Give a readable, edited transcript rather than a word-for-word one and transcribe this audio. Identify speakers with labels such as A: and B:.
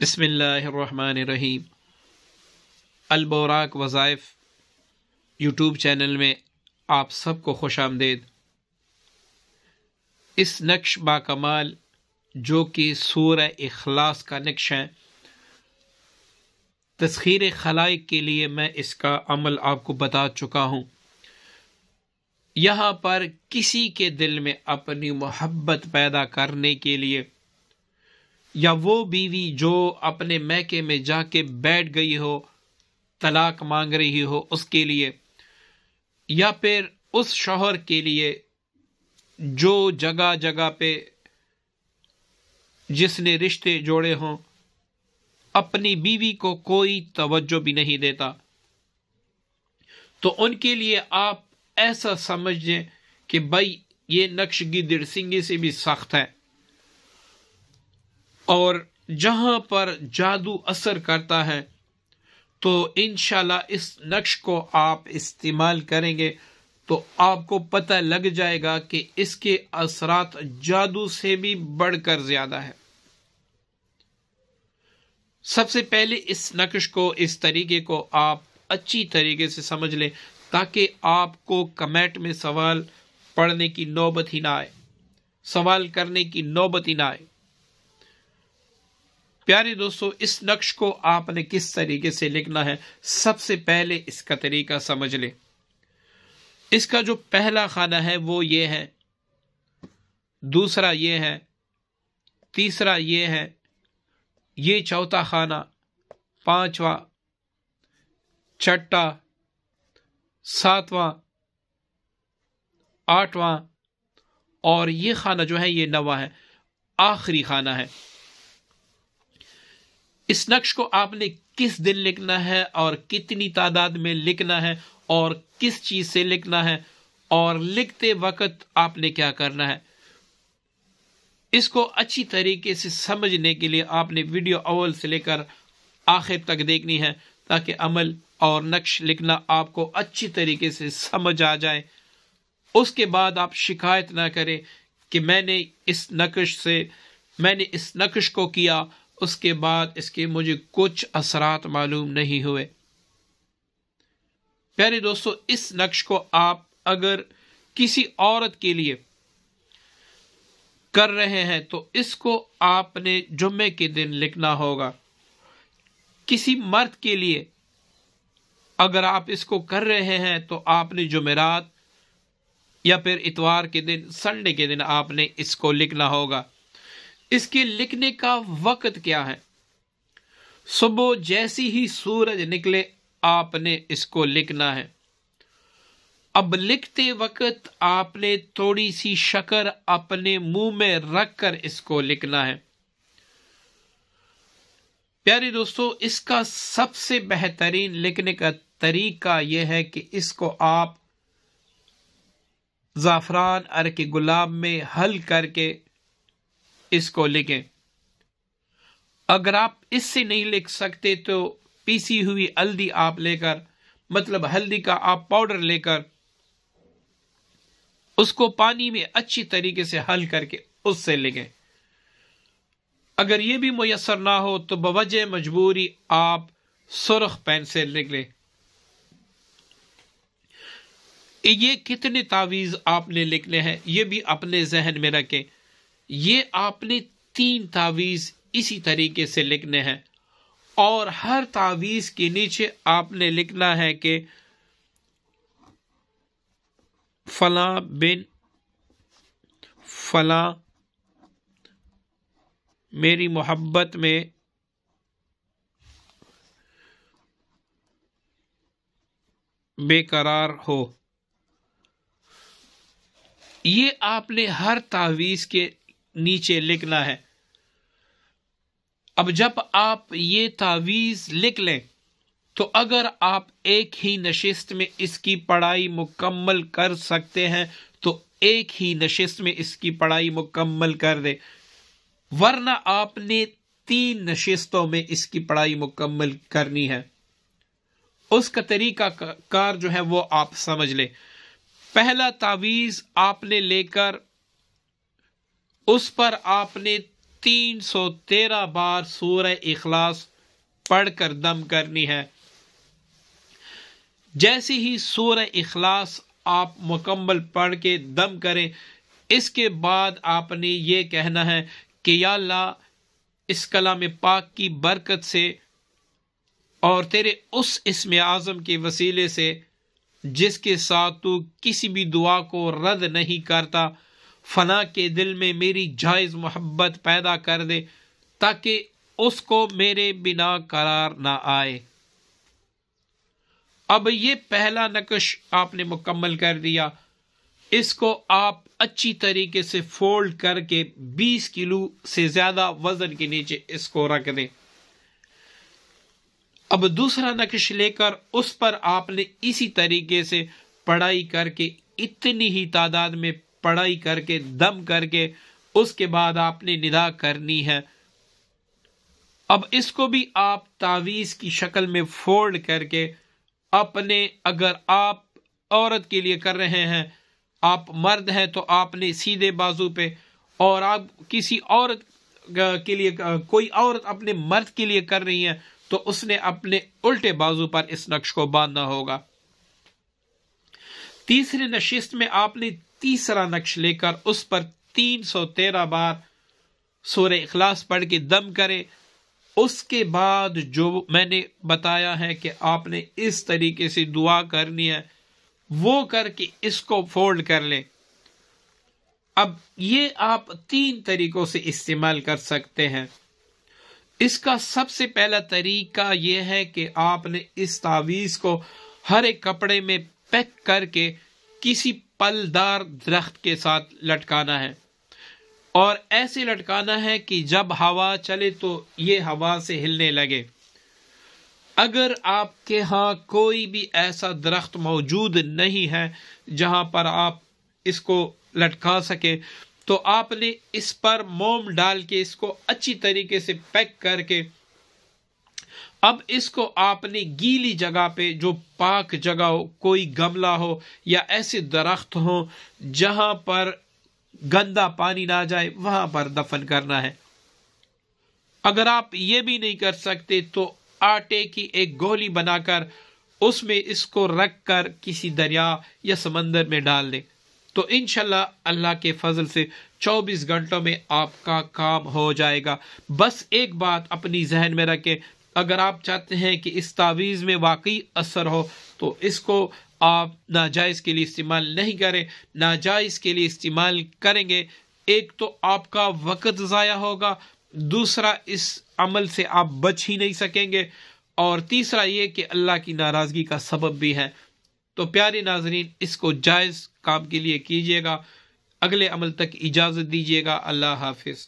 A: بسم اللہ الرحمن الرحیم۔ البوراق وظائف یوٹیوب چینل میں آپ سب کو خوش آمدید۔ اس نقش با کمال جو کہ سورہ اخلاص کا نقش ہے، تسخیر خلائق کے لیے میں اس کا عمل آپ کو بتا چکا ہوں۔ یہاں پر کسی کے دل میں اپنی محبت پیدا کرنے کے لیے، یا وہ بیوی جو اپنے میکے میں جا کے بیٹھ گئی ہو، طلاق مانگ رہی ہو، اس کے لیے، یا پھر اس شوہر کے لیے جو جگہ جگہ پہ جس نے رشتے جوڑے ہوں اپنی بیوی کو کوئی توجہ بھی نہیں دیتا، تو ان کے لیے آپ ایسا سمجھیں کہ بھائی یہ نقش گدڑ سنگی سے بھی سخت ہے، اور جہاں پر جادو اثر کرتا ہے تو انشاءاللہ اس نقش کو آپ استعمال کریں گے تو آپ کو پتہ لگ جائے گا کہ اس کے اثرات جادو سے بھی بڑھ کر زیادہ ہے۔ سب سے پہلے اس نقش کو، اس طریقے کو آپ اچھی طریقے سے سمجھ لیں تاکہ آپ کو کمنٹ میں سوال پڑھنے کی نوبت ہی نہ آئے، سوال کرنے کی نوبت ہی نہ آئے۔ پیارے دوستو، اس نقش کو آپ نے کس طریقے سے لکھنا ہے، سب سے پہلے اس کا طریقہ سمجھ لیں۔ اس کا جو پہلا خانہ ہے وہ یہ ہے، دوسرا یہ ہے، تیسرا یہ ہے، یہ چوتھا خانہ، پانچواں، چھٹا، ساتواں، آٹھواں، اور یہ خانہ جو ہے یہ نواں ہے، آخری خانہ ہے۔ اس نقش کو آپ نے کس دن لکھنا ہے اور کتنی تعداد میں لکھنا ہے اور کس چیز سے لکھنا ہے، اور لکھتے وقت آپ نے کیا کرنا ہے، اس کو اچھی طریقے سے سمجھنے کے لیے آپ نے ویڈیو اول سے لے کر آخر تک دیکھنی ہے تاکہ عمل اور نقش لکھنا آپ کو اچھی طریقے سے سمجھ آ جائے۔ اس کے بعد آپ شکایت نہ کریں کہ میں نے اس نقش کو کیا، اس کے بعد اس کے مجھے کچھ اثرات معلوم نہیں ہوئے۔ پیارے دوستو، اس نقش کو آپ اگر کسی عورت کے لیے کر رہے ہیں تو اس کو آپ نے جمعے کے دن لکھنا ہوگا۔ کسی مرد کے لیے اگر آپ اس کو کر رہے ہیں تو آپ نے جمعرات یا پھر اتوار کے دن، سنڈے کے دن آپ نے اس کو لکھنا ہوگا۔ اس کے لکھنے کا وقت کیا ہے؟ صبح جیسی ہی سورج نکلے آپ نے اس کو لکھنا ہے۔ اب لکھتے وقت آپ نے تھوڑی سی شکر اپنے منہ میں رکھ کر اس کو لکھنا ہے۔ پیارے دوستو، اس کا سب سے بہترین لکھنے کا طریقہ یہ ہے کہ اس کو آپ زعفران عرق گلاب میں حل کر کے اس کو لکھیں۔ اگر آپ اس سے نہیں لکھ سکتے تو پیسی ہوئی ہلدی آپ لے کر، مطلب ہلدی کا آپ پاؤڈر لے کر اس کو پانی میں اچھی طریقے سے حل کر کے اس سے لکھیں۔ اگر یہ بھی میسر نہ ہو تو بوجہ مجبوری آپ سرخ پین سے لکھ لیں۔ یہ کتنے تعویذ آپ نے لکھنے ہیں یہ بھی اپنے ذہن میں رکھیں۔ یہ آپ نے 3 تعویذ اسی طریقے سے لکھنے ہیں، اور ہر تعویذ کے نیچے آپ نے لکھنا ہے کہ فلاں بن فلاں میری محبت میں بے قرار ہو۔ یہ آپ نے ہر تعویذ کے نیچے لکھنا ہے۔ اب جب آپ یہ تعویذ لکھ لیں تو اگر آپ ایک ہی نشست میں اس کی پڑھائی مکمل کر سکتے ہیں تو ایک ہی نشست میں اس کی پڑھائی مکمل کر دیں، ورنہ آپ نے 3 نشستوں میں اس کی پڑھائی مکمل کرنی ہے۔ اس کا طریقہ کار جو ہے وہ آپ سمجھ لیں۔ پہلا تعویذ آپ نے لے کر اس پر آپ نے 313 بار سورہ اخلاص پڑھ کر دم کرنی ہے۔ جیسے ہی سورہ اخلاص آپ مکمل پڑھ کے دم کریں، اس کے بعد آپ نے یہ کہنا ہے کہ یا اللہ، اس کلام پاک کی برکت سے اور تیرے اس اسم اعظم کے وسیلے سے جس کے ساتھ تو کسی بھی دعا کو رد نہیں کرتا، فنا کے دل میں میری جائز محبت پیدا کر دے تاکہ اس کو میرے بنا قرار نہ آئے۔ اب یہ پہلا نقش آپ نے مکمل کر دیا، اس کو آپ اچھی طریقے سے فولڈ کر کے 20 کلو سے زیادہ وزن کے نیچے اس کو رکھ دیں۔ اب دوسرا نقش لے کر اس پر آپ نے اسی طریقے سے پڑھائی کر کے، اتنی ہی تعداد میں پڑھائی کر کے دم کر کے، اس کے بعد آپ نے ندا کرنی ہے۔ اب اس کو بھی آپ تعویذ کی شکل میں فولڈ کر کے اپنے، اگر آپ عورت کے لیے کر رہے ہیں، آپ مرد ہیں تو آپ نے سیدھے بازو پہ، اور آپ کسی عورت کے لیے، کوئی عورت اپنے مرد کے لیے کر رہی ہے تو اس نے اپنے الٹے بازو پر اس نقش کو باندھنا ہوگا۔ تیسرے نشست میں آپ نے تیسرا نقش لے کر اس پر 313 بار سورہ اخلاص پڑھ کے دم کرے۔ اس کے بعد جو میں نے بتایا ہے کہ آپ نے اس طریقے سے دعا کرنی ہے، وہ کر کے اس کو فولڈ کر لیں۔ اب یہ آپ 3 طریقوں سے استعمال کر سکتے ہیں۔ اس کا سب سے پہلا طریقہ یہ ہے کہ آپ نے اس تعویذ کو ہر ایک کپڑے میں پیک کر کے کسی پلدار درخت کے ساتھ لٹکانا ہے، اور ایسے لٹکانا ہے کہ جب ہوا چلے تو یہ ہوا سے ہلنے لگے۔ اگر آپ کے ہاں کوئی بھی ایسا درخت موجود نہیں ہے جہاں پر آپ اس کو لٹکا سکے، تو آپ نے اس پر موم ڈال کے اس کو اچھی طریقے سے پیک کر کے، اب اس کو آپ نے گیلی جگہ پہ، جو پاک جگہ ہو، کوئی گملہ ہو یا ایسے درخت ہو جہاں پر گندا پانی نہ جائے، وہاں پر دفن کرنا ہے۔ اگر آپ یہ بھی نہیں کر سکتے تو آٹے کی ایک گولی بنا کر اس میں اس کو رکھ کر کسی دریا یا سمندر میں ڈال دیں، تو انشاءاللہ اللہ کے فضل سے 24 گھنٹوں میں آپ کا کام ہو جائے گا۔ بس ایک بات اپنی ذہن میں رکھیں، اگر آپ چاہتے ہیں کہ اس تعویذ میں واقعی اثر ہو تو اس کو آپ ناجائز کے لیے استعمال نہیں کریں۔ ناجائز کے لیے استعمال کریں گے، ایک تو آپ کا وقت ضائع ہوگا، دوسرا اس عمل سے آپ بچ ہی نہیں سکیں گے، اور تیسرا یہ کہ اللہ کی ناراضگی کا سبب بھی ہے۔ تو پیارے ناظرین، اس کو جائز کام کے لیے کیجیے گا۔ اگلے عمل تک اجازت دیجیے گا۔ اللہ حافظ۔